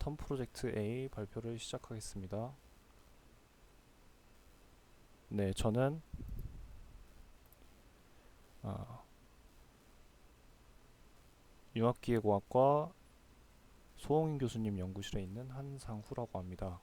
텀 프로젝트 A 발표를 시작하겠습니다. 네, 저는 융합기계공학과 소홍인 교수님 연구실에 있는 한상후라고 합니다.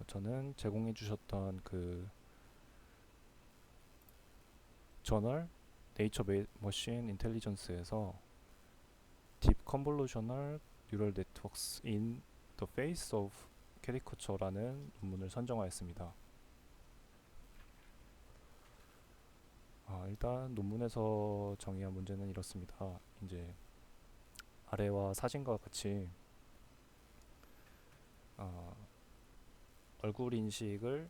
저는 제공해 주셨던 그 저널 네이처 머신 인텔리전스에서 Deep Convolutional Neural Networks in the Face of Caricature라는 논문을 선정하였습니다. 일단 논문에서 정의한 문제는 이렇습니다. 이제 아래와 사진과 같이 얼굴 인식을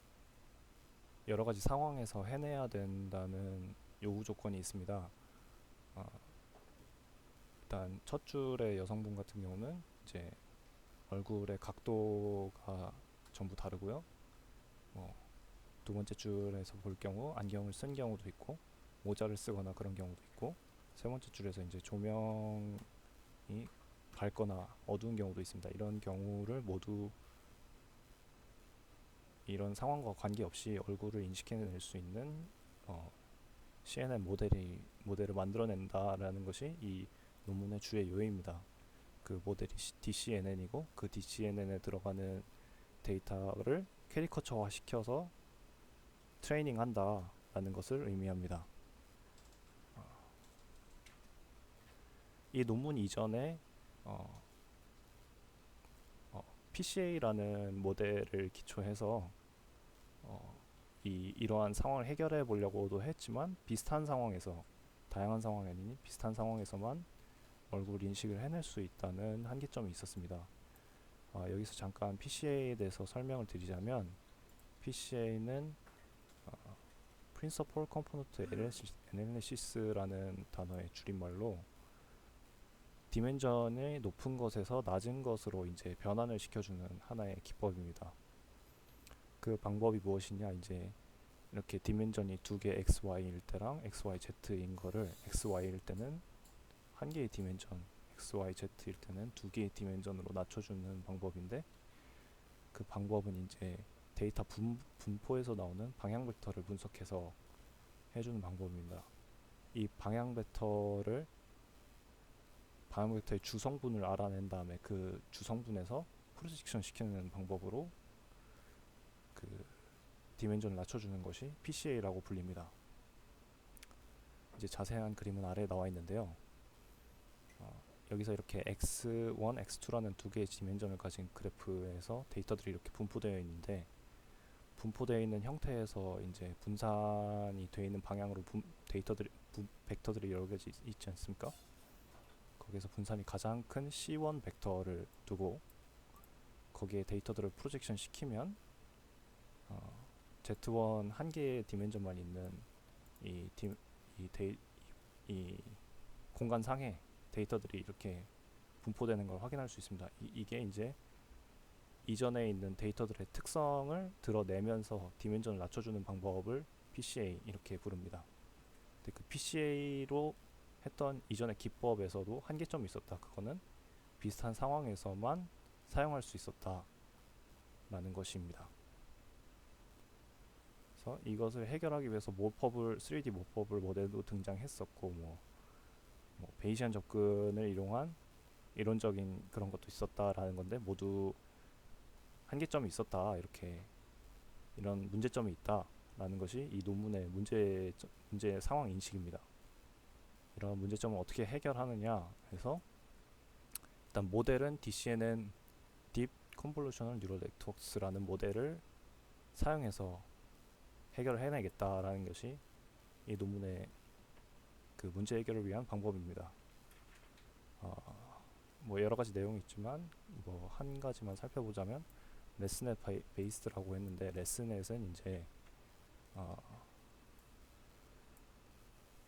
여러 가지 상황에서 해내야 된다는 요구 조건이 있습니다. 일단 첫 줄의 여성분 같은 경우는 이제 얼굴의 각도가 전부 다르고요. 두 번째 줄에서 볼 경우 안경을 쓴 경우도 있고 모자를 쓰거나 그런 경우도 있고, 세 번째 줄에서 이제 조명이 밝거나 어두운 경우도 있습니다. 이런 경우를 모두 이런 상황과 관계없이 얼굴을 인식해낼 수 있는 CNN 모델을 만들어낸다라는 것이 이 논문의 주의 요입니다. 그 모델이 DCNN이고 그 DCNN에 들어가는 데이터를 캐리커처화 시켜서 트레이닝한다라는 것을 의미합니다. 이 논문 이전에 PCA라는 모델을 기초해서 이러한 상황을 해결해 보려고도 했지만 비슷한 상황에서, 다양한 상황이 아니니 비슷한 상황에서만 얼굴 인식을 해낼 수 있다는 한계점이 있었습니다. 여기서 잠깐 PCA에 대해서 설명을 드리자면, PCA는 Principal Component Analysis라는 단어의 줄임말로 디멘전의 높은 것에서 낮은 것으로 이제 변환을 시켜주는 하나의 기법입니다. 그 방법이 무엇이냐, 이제 이렇게 디멘전이 두 개 XY일 때랑 XYZ인 거를 XY일 때는 한 개의 디멘전, XYZ일 때는 두 개의 디멘전으로 낮춰주는 방법인데, 그 방법은 이제 데이터 분포에서 나오는 방향 벡터를 분석해서 해주는 방법입니다. 이 방향 벡터의 주성분을 알아낸 다음에 그 주성분에서 프로젝션 시키는 방법으로 그 디멘전을 낮춰주는 것이 PCA라고 불립니다. 이제 자세한 그림은 아래에 나와 있는데요. 여기서 이렇게 X1, X2라는 두 개의 디멘전을 가진 그래프에서 데이터들이 이렇게 분포되어 있는데, 분포되어 있는 형태에서 이제 분산이 되어 있는 방향으로 벡터들이 여러 가지 있지 않습니까? 거기서 분산이 가장 큰 C1 벡터를 두고 거기에 데이터들을 프로젝션 시키면 Z1 한 개의 디멘전만 있는 이 공간상에 데이터들이 이렇게 분포되는 걸 확인할 수 있습니다. 이게 이제 이전에 있는 데이터들의 특성을 드러내면서 디멘전을 낮춰주는 방법을 PCA 이렇게 부릅니다. 근데 그 PCA로 했던 이전의 기법에서도 한계점이 있었다. 그거는 비슷한 상황에서만 사용할 수 있었다라는 것입니다. 그래서 이것을 해결하기 위해서 3D 모법을 모델도 등장했었고, 베이시안 접근을 이용한 이론적인 그런 것도 있었다라는 건데, 모두 한계점이 있었다, 이런 문제점이 있다라는 것이 이 논문의 문제 상황 인식입니다. 이런 문제점을 어떻게 해결하느냐 해서, 일단 모델은 DCNN Deep Convolutional Neural Networks라는 모델을 사용해서 해결을 해내겠다라는 것이 이 논문의 그 문제 해결을 위한 방법입니다. 여러 가지 내용이 있지만 한 가지만 살펴보자면, 레스넷 베이스드라고 했는데, 레스넷은 이제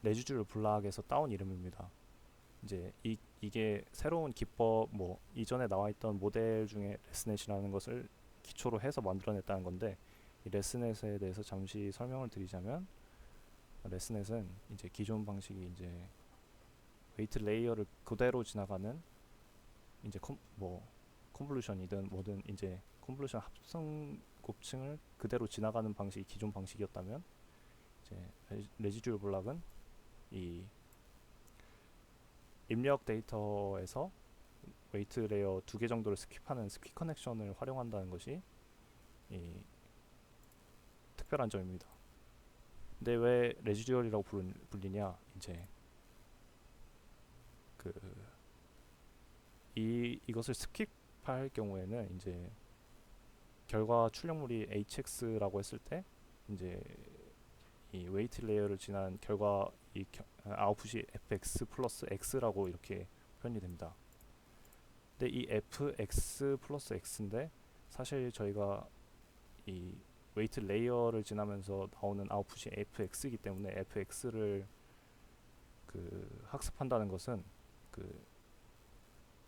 레주줄 블락에서 따온 이름입니다. 이제 이게 새로운 기법, 이전에 나와있던 모델 중에 레스넷이라는 것을 기초로 해서 만들어냈다는 건데, 이 레스넷에 대해서 잠시 설명을 드리자면, 레스넷은 이제 기존 방식이 이제 웨이트 레이어를 그대로 지나가는 이제 컨볼루션이든 뭐든 이제 컨볼루션 합성 곱층을 그대로 지나가는 방식이 기존 방식이었다면, 이제 레지듀얼 블락은 이 입력 데이터에서 웨이트 레이어 2개 정도를 스킵하는 스킵 커넥션을 활용한다는 것이 이 특별한 점입니다. 근데 왜 레지듀얼이라고 불리냐? 이제 그 이것을 스킵할 경우에는 이제 결과 출력물이 hx라고 했을 때 이제 이 웨이트 레이어를 지난 결과 아웃풋이 fx 플러스 x라고 이렇게 표현이 됩니다. 근데 이 fx 플러스 x인데 사실 저희가 이 웨이트 레이어를 지나면서 나오는 아웃풋이 fx이기 때문에 fx를 학습한다는 것은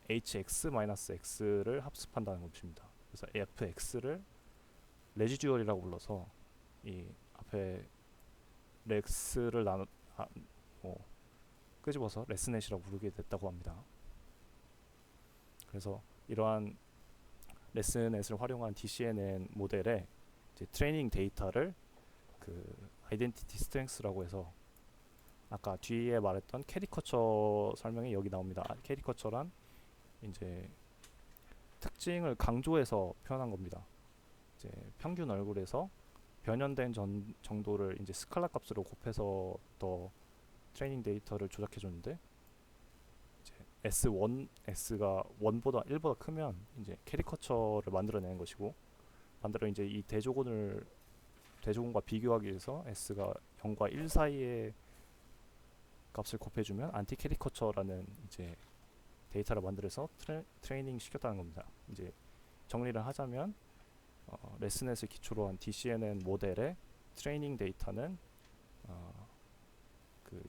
hx-x를 합습한다는 것입니다. 그래서 fx를 레지듀얼이라고 불러서 이 앞에 렉스를 끄집어서 레스넷이라고 부르게 됐다고 합니다. 그래서 이러한 레스넷을 활용한 DCNN 모델의 이제 트레이닝 데이터를 아이덴티티 스트렝스라고 해서 아까 뒤에 말했던 캐리커처 설명이 여기 나옵니다. 캐리커처란 이제 특징을 강조해서 표현한 겁니다. 이제 평균 얼굴에서 변연된 정도를 이제 스칼라 값으로 곱해서 더 트레이닝 데이터를 조작해 줬는데, 이제 S1, S가 1보다 1보다 크면 이제 캐리커처를 만들어내는 것이고, 반대로 이제 이 대조군과 비교하기 위해서 S가 0과 1 사이의 값을 곱해주면 안티 캐리커처라는 이제 데이터를 만들어서 트레이닝 시켰다는 겁니다. 이제 정리를 하자면 레스넷을 기초로 한 DCNN 모델의 트레이닝 데이터는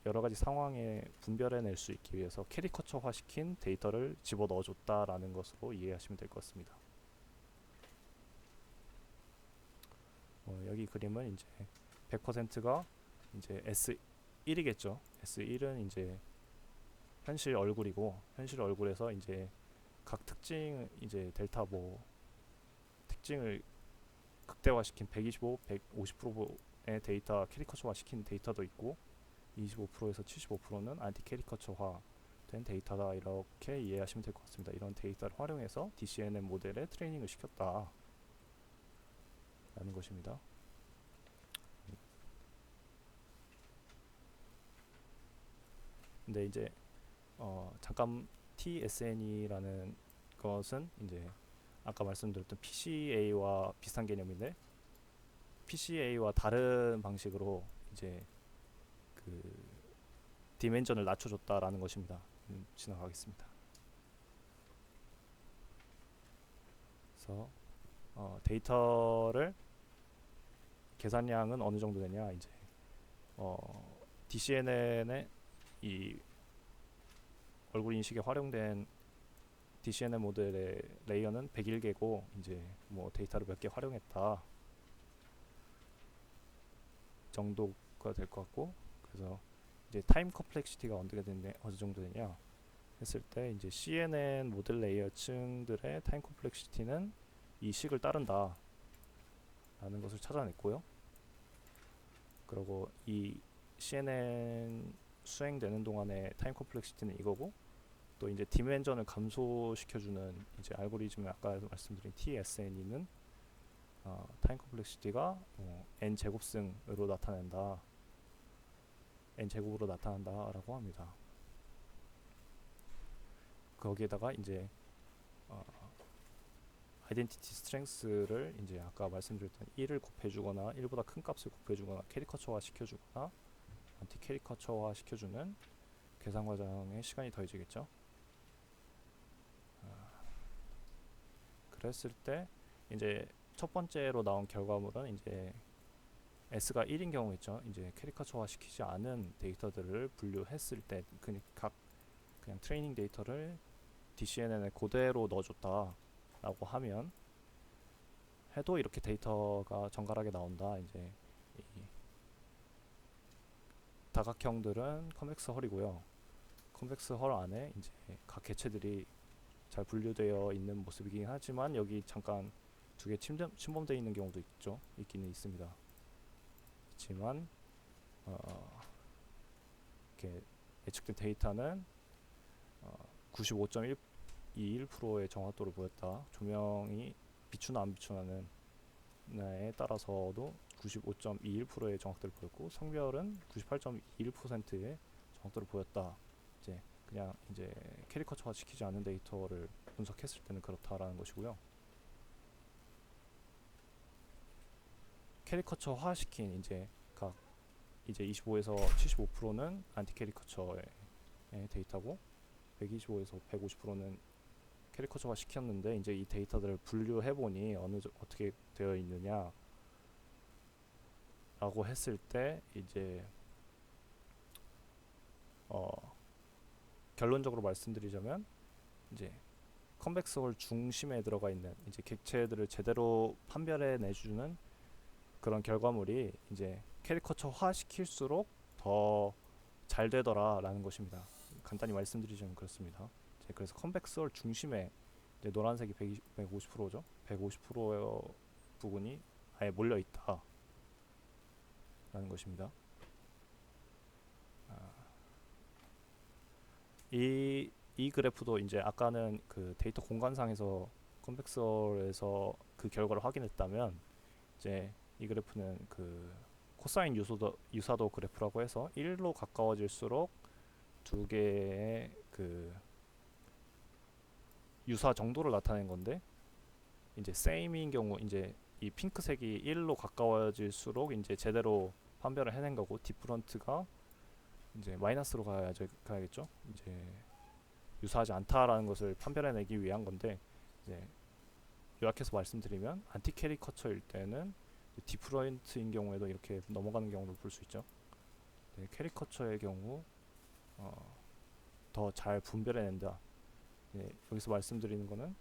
여러 가지 상황에 분별해낼 수 있기 위해서 캐리커처화 시킨 데이터를 집어넣어줬다라는 것으로 이해하시면 될 것 같습니다. 여기 그림은 이제 100%가 이제 S1이겠죠. S1은 이제 현실 얼굴이고, 현실 얼굴에서 이제 각 특징 이제 델타 특징을 극대화시킨 125, 150%의 데이터 캐리커처화 시킨 데이터도 있고, 25%에서 75%는 안티 캐리커처화 된 데이터다, 이렇게 이해하시면 될 것 같습니다. 이런 데이터를 활용해서 DCNN 모델의 트레이닝을 시켰다 라는 것입니다. 근데 이제 잠깐 TSN이라는 것은 이제 아까 말씀드렸던 PCA와 비슷한 개념인데, PCA와 다른 방식으로 이제 디멘전을 낮춰줬다라는 것입니다. 지나가겠습니다. 그래서 데이터를 계산량은 어느 정도 되냐, 이제 DCNN의 이 얼굴 인식에 활용된 DCNN 모델의 레이어는 101개고 이제 데이터를 몇 개 활용했다 정도가 될 것 같고, 그래서 이제 타임 컴플렉시티가 어느 정도 되냐 했을 때, 이제 CNN 모델 레이어층들의 타임 컴플렉시티는 이 식을 따른다 라는 것을 찾아냈고요. 그리고 이 CNN 수행되는 동안의 타임 컴플렉시티는 이거고, 또 이제 디멘전을 감소시켜주는 이제 알고리즘을 아까 말씀드린 TSN이는 타임 컴플렉시티가 n 제곱승으로 나타낸다, n 제곱으로 나타난다라고 합니다. 거기에다가 이제 아이덴티티 스트렝스를 이제 아까 말씀드렸던 1을 곱해주거나 1보다 큰 값을 곱해주거나 캐리커처화 시켜주거나 안티 캐리커처화 시켜주는 계산 과정에 시간이 더해지겠죠. 그랬을 때 이제 첫 번째로 나온 결과물은 이제 S가 1인 경우겠죠. 이제 캐리커처화 시키지 않은 데이터들을 분류했을 때 그냥 트레이닝 데이터를 DCNN에 그대로 넣어줬다 라고 하면 해도 이렇게 데이터가 정갈하게 나온다. 이제 이 다각형들은 컨벡스 헐이고요. 컨벡스 헐 안에 이제 각 개체들이 잘 분류되어 있는 모습이긴 하지만 여기 잠깐 두 개 침범되어 있는 경우도 있기는 있습니다. 하지만 이렇게 예측된 데이터는 95.21%의 정확도를 보였다. 조명이 비추나 안 비추나는 에 따라서도 95.21%의 정확도를 보였고 성별은 98.21%의 정확도를 보였다. 이제 그냥 이제 캐리커처화 시키지 않은 데이터를 분석했을 때는 그렇다라는 것이고요. 캐리커처화 시킨 이제 각 이제 25에서 75%는 안티 캐리커처의 데이터고 125에서 150%는 캐리커처화 시켰는데 이제 이 데이터들을 분류해 보니 어떻게 되어 있느냐 라고 했을 때 이제 결론적으로 말씀드리자면 이제 컨벡스 홀 중심에 들어가 있는 이제 객체들을 제대로 판별해 내주는 그런 결과물이 이제 캐리커처화 시킬수록 더 잘 되더라라는 것입니다. 간단히 말씀드리자면 그렇습니다. 그래서 컨벡스 홀 중심에 이제 노란색이 150%죠. 150%의 부분이 아예 몰려 있다 라는 것입니다. 이 그래프도 이제 아까는 그 데이터 공간상에서 컨벡스 홀에서 그 결과를 확인했다면 이제 이 그래프는 그 코사인 유사도 그래프라고 해서 1로 가까워질수록 두 개의 그 유사 정도를 나타낸 건데 이제 same인 경우 이제 이 핑크색이 1로 가까워질수록 이제 제대로 판별을 해낸 거고 디프런트가 이제 마이너스로 가야겠죠. 이제 유사하지 않다라는 것을 판별해내기 위한 건데 이제 요약해서 말씀드리면 안티 캐리커처일 때는 디프런트인 경우에도 이렇게 넘어가는 경우도 볼 수 있죠. 네, 캐리커처의 경우 더 잘 분별해낸다. 네, 여기서 말씀드리는 거는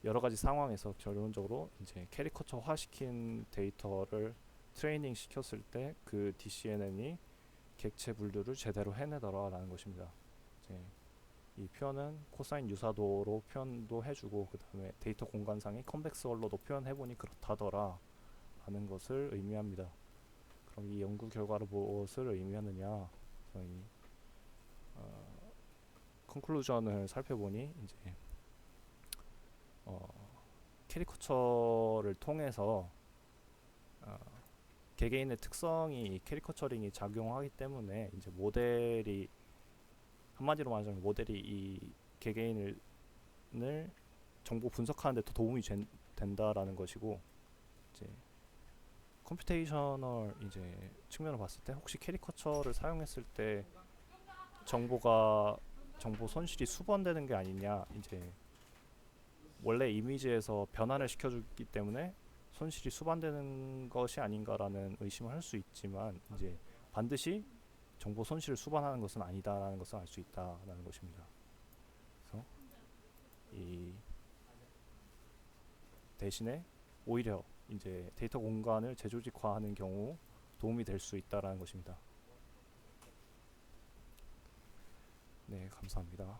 여러 가지 상황에서 결론적으로 이제 캐리커처화 시킨 데이터를 트레이닝 시켰을 때 그 DCNN이 객체 분류를 제대로 해내더라라는 것입니다. 이제 이 표현은 코사인 유사도로 표현도 해주고 그 다음에 데이터 공간상의 컨벡스 홀로도 표현해보니 그렇다더라 라는 것을 의미합니다. 그럼 이 연구 결과를 무엇을 의미하느냐? 저희 컨클루전을 살펴보니 이제 캐리커처를 통해서 개개인의 특성이 캐리커처링이 작용하기 때문에 이제 모델이 한마디로 말하자면 모델이 이 개개인을 정보 분석하는 데 더 도움이 된다라는 것이고 이제 컴퓨테이셔널 이제 측면을 봤을 때 혹시 캐리커처를 사용했을 때 정보 손실이 수번되는 게 아니냐 이제 원래 이미지에서 변환을 시켜주기 때문에 손실이 수반되는 것이 아닌가라는 의심을 할 수 있지만 이제 반드시 정보 손실을 수반하는 것은 아니다라는 것을 알 수 있다라는 것입니다. 그래서 이 대신에 오히려 이제 데이터 공간을 재조직화하는 경우 도움이 될 수 있다라는 것입니다. 네, 감사합니다.